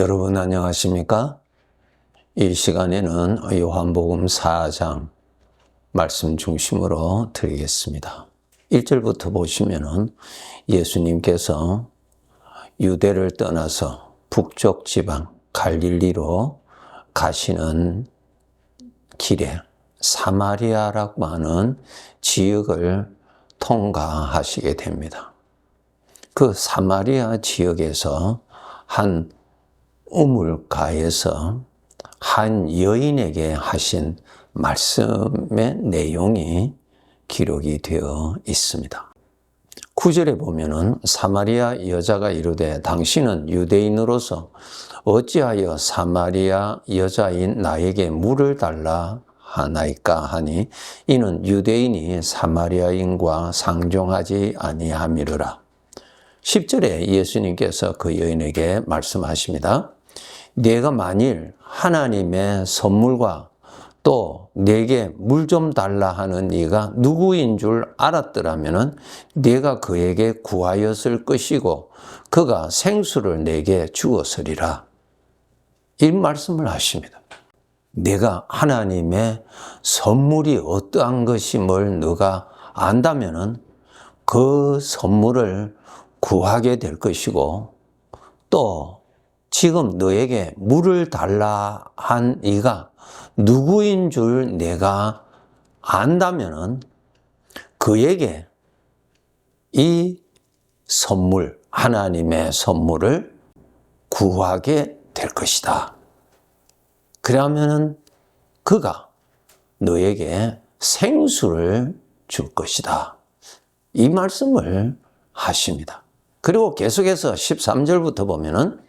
여러분 안녕하십니까? 이 시간에는 요한복음 4장 말씀 중심으로 드리겠습니다. 1절부터 보시면은 예수님께서 유대를 떠나서 북쪽 지방 갈릴리로 가시는 길에 사마리아라고 하는 지역을 통과하시게 됩니다. 그 사마리아 지역에서 한 우물가에서 한 여인에게 하신 말씀의 내용이 기록이 되어 있습니다. 9절에 보면은 사마리아 여자가 이르되 당신은 유대인으로서 어찌하여 사마리아 여자인 나에게 물을 달라 하나이까 하니 이는 유대인이 사마리아인과 상종하지 아니함이르라. 10절에 예수님께서 그 여인에게 말씀하십니다. 네가 만일 하나님의 선물과 또 내게 물 좀 달라 하는 네가 누구인 줄 알았더라면 네가 그에게 구하였을 것이고 그가 생수를 내게 주었으리라. 이 말씀을 하십니다. 내가 하나님의 선물이 어떠한 것임을 너가 안다면 그 선물을 구하게 될 것이고 또 지금 너에게 물을 달라 한 이가 누구인 줄 내가 안다면 그에게 이 선물, 하나님의 선물을 구하게 될 것이다. 그러면은 그가 너에게 생수를 줄 것이다. 이 말씀을 하십니다. 그리고 계속해서 13절부터 보면은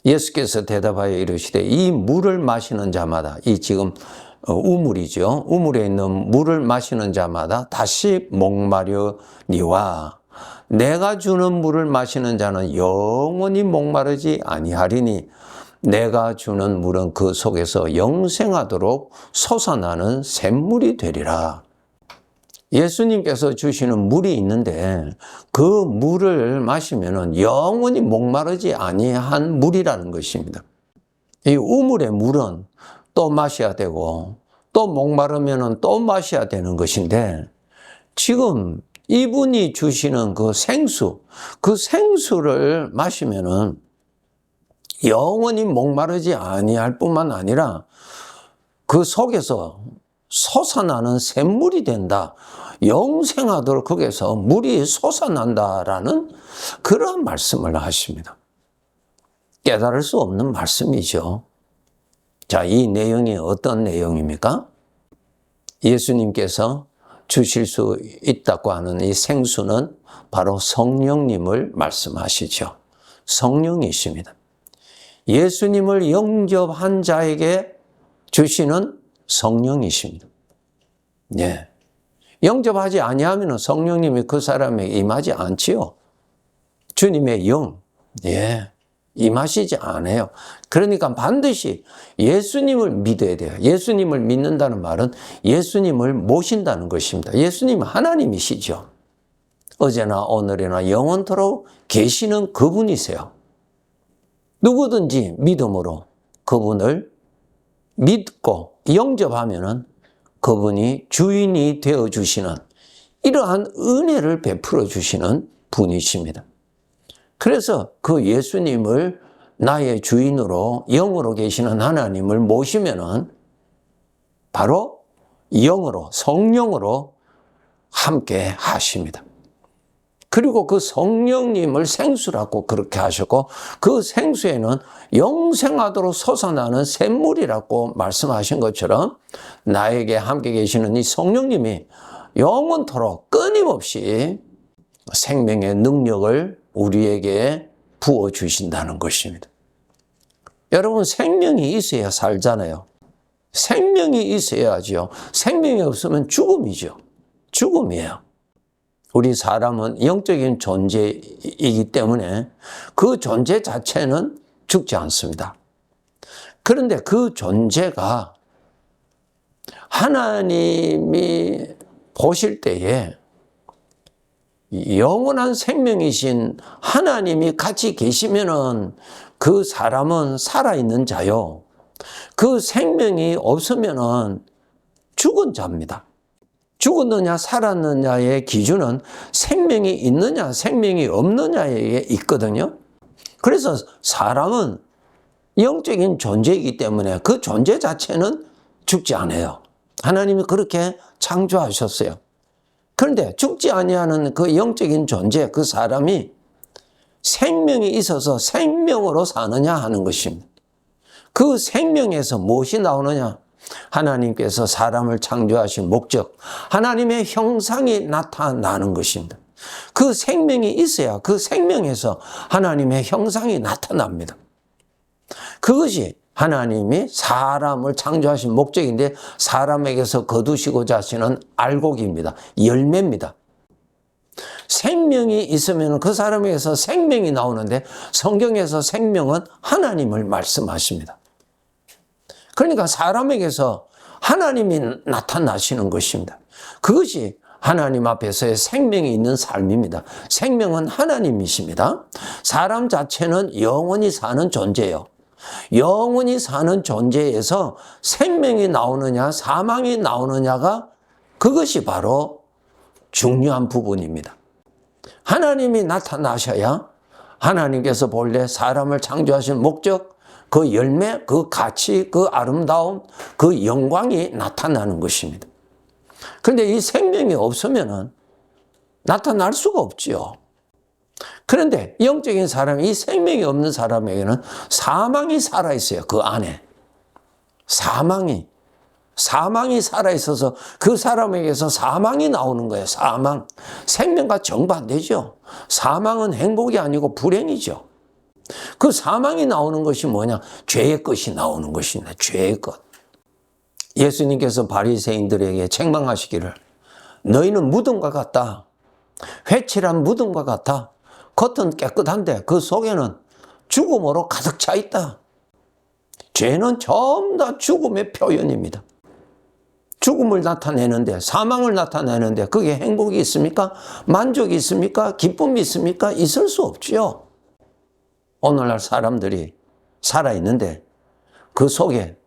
예수께서 대답하여 이르시되 이 물을 마시는 자마다 이 지금 우물이죠. 우물에 있는 물을 마시는 자마다 다시 목마르니와 내가 주는 물을 마시는 자는 영원히 목마르지 아니하리니 내가 주는 물은 그 속에서 영생하도록 솟아나는 샘물이 되리라. 예수님께서 주시는 물이 있는데 그 물을 마시면 영원히 목마르지 아니한 물이라는 것입니다. 이 우물의 물은 또 마셔야 되고 또 목마르면 또 마셔야 되는 것인데 지금 이분이 주시는 그 생수를 마시면 영원히 목마르지 아니할 뿐만 아니라 그 속에서 솟아나는 샘물이 된다. 영생하도록 거기에서 물이 솟아난다라는 그런 말씀을 하십니다. 깨달을 수 없는 말씀이죠. 자, 이 내용이 어떤 내용입니까? 예수님께서 주실 수 있다고 하는 이 생수는 바로 성령님을 말씀하시죠. 성령이십니다. 예수님을 영접한 자에게 주시는 성령이십니다. 예. 영접하지 아니하면 성령님이 그 사람에게 임하지 않지요. 주님의 영, 임하시지 않아요. 그러니까 반드시 예수님을 믿어야 돼요. 예수님을 믿는다는 말은 예수님을 모신다는 것입니다. 예수님은 하나님이시죠. 어제나 오늘이나 영원토록 계시는 그분이세요. 누구든지 믿음으로 그분을 믿고 영접하면은 그분이 주인이 되어주시는 이러한 은혜를 베풀어 주시는 분이십니다. 그래서 그 예수님을 나의 주인으로 영으로 계시는 하나님을 모시면은 바로 영으로 성령으로 함께 하십니다. 그리고 그 성령님을 생수라고 그렇게 하셨고 그 생수에는 영생하도록 솟아나는 샘물이라고 말씀하신 것처럼 나에게 함께 계시는 이 성령님이 영원토록 끊임없이 생명의 능력을 우리에게 부어주신다는 것입니다. 여러분, 생명이 있어야 살잖아요. 생명이 있어야죠. 생명이 없으면 죽음이죠. 죽음이에요. 우리 사람은 영적인 존재이기 때문에 그 존재 자체는 죽지 않습니다. 그런데 그 존재가 하나님이 보실 때에 영원한 생명이신 하나님이 같이 계시면은 그 사람은 살아있는 자요. 그 생명이 없으면은 죽은 자입니다. 죽었느냐 살았느냐의 기준은 생명이 있느냐 생명이 없느냐에 있거든요. 그래서 사람은 영적인 존재이기 때문에 그 존재 자체는 죽지 않아요. 하나님이 그렇게 창조하셨어요. 그런데 죽지 아니하는 그 영적인 존재, 그 사람이 생명이 있어서 생명으로 사느냐 하는 것입니다. 그 생명에서 무엇이 나오느냐? 하나님께서 사람을 창조하신 목적, 하나님의 형상이 나타나는 것입니다. 그 생명이 있어야 그 생명에서 하나님의 형상이 나타납니다. 그것이 하나님이 사람을 창조하신 목적인데 사람에게서 거두시고자 하시는 알곡입니다. 열매입니다. 생명이 있으면 그 사람에게서 생명이 나오는데 성경에서 생명은 하나님을 말씀하십니다. 그러니까 사람에게서 하나님이 나타나시는 것입니다. 그것이 하나님 앞에서의 생명이 있는 삶입니다. 생명은 하나님이십니다. 사람 자체는 영원히 사는 존재예요. 영원히 사는 존재에서 생명이 나오느냐 사망이 나오느냐가 그것이 바로 중요한 부분입니다. 하나님이 나타나셔야 하나님께서 본래 사람을 창조하신 목적, 그 열매, 그 가치, 그 아름다움, 그 영광이 나타나는 것입니다. 그런데 이 생명이 없으면 나타날 수가 없지요. 그런데 영적인 사람이 이 생명이 없는 사람에게는 사망이 살아있어요. 그 안에. 사망이 살아있어서 그 사람에게서 사망이 나오는 거예요. 사망. 생명과 정반대죠. 사망은 행복이 아니고 불행이죠. 그 사망이 나오는 것이 뭐냐? 죄의 것이 나오는 것입니다. 죄의 것. 예수님께서 바리새인들에게 책망하시기를 너희는 무덤과 같다. 회칠한 무덤과 같아. 겉은 깨끗한데 그 속에는 죽음으로 가득 차 있다. 죄는 전부 다 죽음의 표현입니다. 죽음을 나타내는데, 사망을 나타내는데 그게 행복이 있습니까? 만족이 있습니까? 기쁨이 있습니까? 있을 수 없지요. 오늘날 사람들이 살아있는데 그 속에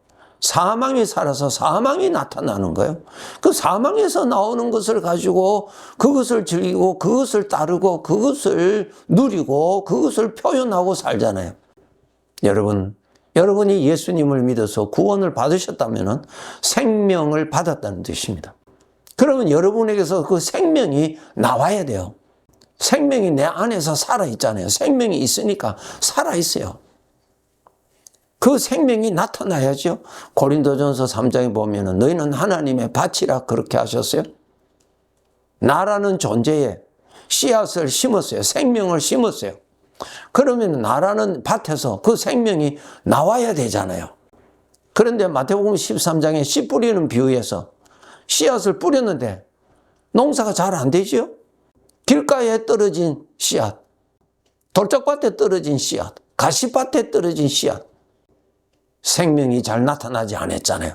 사망이 살아서 사망이 나타나는 거예요. 그 사망에서 나오는 것을 가지고 그것을 즐기고 그것을 따르고 그것을 누리고 그것을 표현하고 살잖아요. 여러분이 예수님을 믿어서 구원을 받으셨다면 생명을 받았다는 뜻입니다. 그러면 여러분에게서 그 생명이 나와야 돼요. 생명이 내 안에서 살아있잖아요. 생명이 있으니까 살아있어요. 그 생명이 나타나야죠. 고린도전서 3장에 보면 너희는 하나님의 밭이라 그렇게 하셨어요. 나라는 존재에 씨앗을 심었어요. 생명을 심었어요. 그러면 나라는 밭에서 그 생명이 나와야 되잖아요. 그런데 마태복음 13장에 씨 뿌리는 비유에서 씨앗을 뿌렸는데 농사가 잘 안 되죠. 길가에 떨어진 씨앗, 돌짝밭에 떨어진 씨앗, 가시밭에 떨어진 씨앗, 생명이 잘 나타나지 않았잖아요.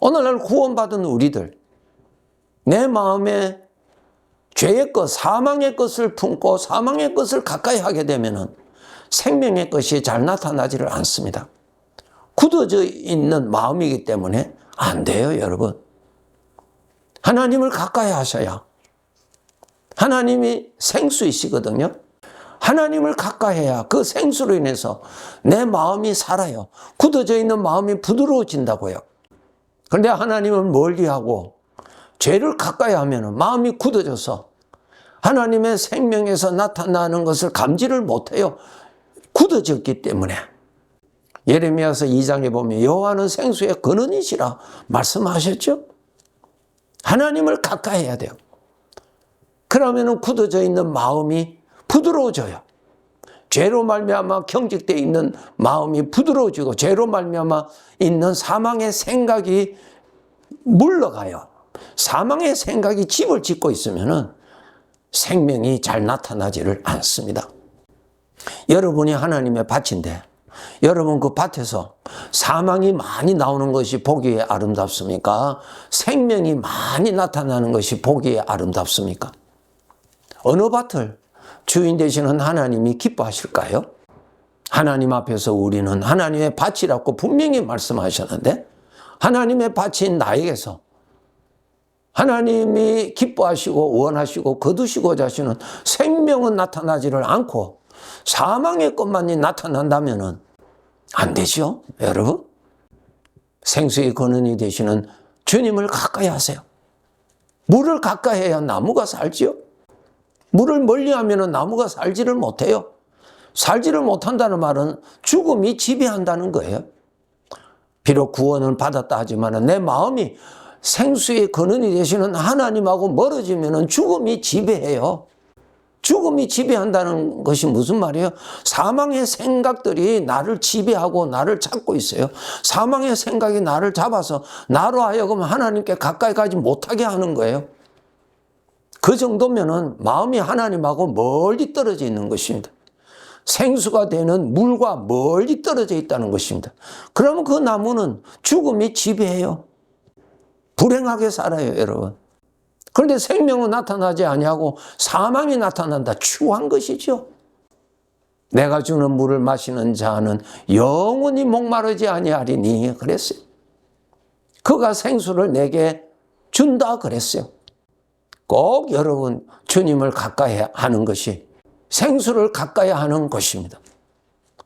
오늘날 구원받은 우리들, 내 마음에 죄의 것, 사망의 것을 품고 사망의 것을 가까이 하게 되면 생명의 것이 잘 나타나지를 않습니다. 굳어져 있는 마음이기 때문에 안 돼요, 여러분. 하나님을 가까이 하셔야. 하나님이 생수이시거든요. 하나님을 가까이 해야 그 생수로 인해서 내 마음이 살아요. 굳어져 있는 마음이 부드러워진다고요. 그런데 하나님은 멀리하고 죄를 가까이 하면 마음이 굳어져서 하나님의 생명에서 나타나는 것을 감지를 못해요. 굳어졌기 때문에. 예레미야서 2장에 보면 여호와는 생수의 근원이시라 말씀하셨죠. 하나님을 가까이 해야 돼요. 그러면 굳어져 있는 마음이 부드러워져요. 죄로 말미암아 경직되어 있는 마음이 부드러워지고 죄로 말미암아 있는 사망의 생각이 물러가요. 사망의 생각이 집을 짓고 있으면 생명이 잘 나타나지를 않습니다. 여러분이 하나님의 밭인데 여러분 그 밭에서 사망이 많이 나오는 것이 보기에 아름답습니까? 생명이 많이 나타나는 것이 보기에 아름답습니까? 어느 밭을 주인 되시는 하나님이 기뻐하실까요? 하나님 앞에서 우리는 하나님의 밭이라고 분명히 말씀하셨는데 하나님의 밭인 나에게서 하나님이 기뻐하시고 원하시고 거두시고자 하시는 생명은 나타나지를 않고 사망의 것만이 나타난다면 안 되죠, 여러분. 생수의 근원이 되시는 주님을 가까이 하세요. 물을 가까이 해야 나무가 살지요. 물을 멀리하면 나무가 살지를 못해요. 살지를 못한다는 말은 죽음이 지배한다는 거예요. 비록 구원을 받았다 하지만 내 마음이 생수의 근원이 되시는 하나님하고 멀어지면 죽음이 지배해요. 죽음이 지배한다는 것이 무슨 말이에요? 사망의 생각들이 나를 지배하고 나를 잡고 있어요. 사망의 생각이 나를 잡아서 나로 하여금 하나님께 가까이 가지 못하게 하는 거예요. 그 정도면은 마음이 하나님하고 멀리 떨어져 있는 것입니다. 생수가 되는 물과 멀리 떨어져 있다는 것입니다. 그러면 그 나무는 죽음이 지배해요. 불행하게 살아요, 여러분. 그런데 생명은 나타나지 아니하고 사망이 나타난다. 추한 것이죠. 내가 주는 물을 마시는 자는 영원히 목마르지 아니하리니 그랬어요. 그가 생수를 내게 준다 그랬어요. 꼭 여러분 주님을 가까이 하는 것이 생수를 가까이 하는 것입니다.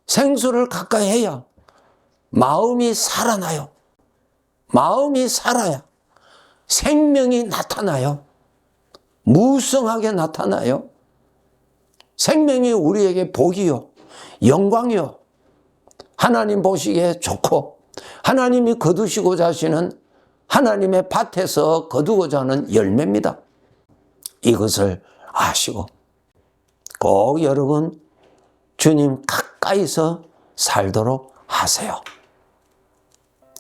생수를 가까이 해야 마음이 살아나요. 마음이 살아야 생명이 나타나요. 무성하게 나타나요. 생명이 우리에게 복이요, 영광이요, 하나님 보시기에 좋고 하나님이 거두시고자 하시는 하나님의 밭에서 거두고자 하는 열매입니다. 이것을 아시고 꼭 여러분 주님 가까이서 살도록 하세요.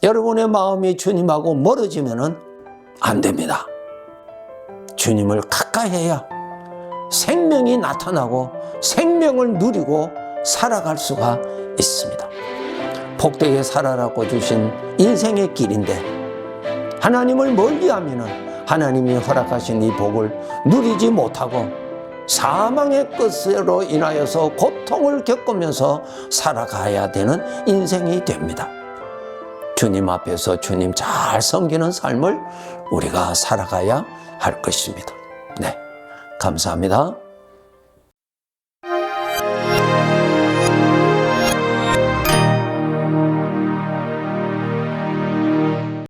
여러분의 마음이 주님하고 멀어지면 안 됩니다. 주님을 가까이 해야 생명이 나타나고 생명을 누리고 살아갈 수가 있습니다. 복되게 살아라고 주신 인생의 길인데 하나님을 멀리하면 하나님이 허락하신 이 복을 누리지 못하고 사망의 것으로 인하여서 고통을 겪으면서 살아가야 되는 인생이 됩니다. 주님 앞에서 주님 잘 섬기는 삶을 우리가 살아가야 할 것입니다. 네, 감사합니다.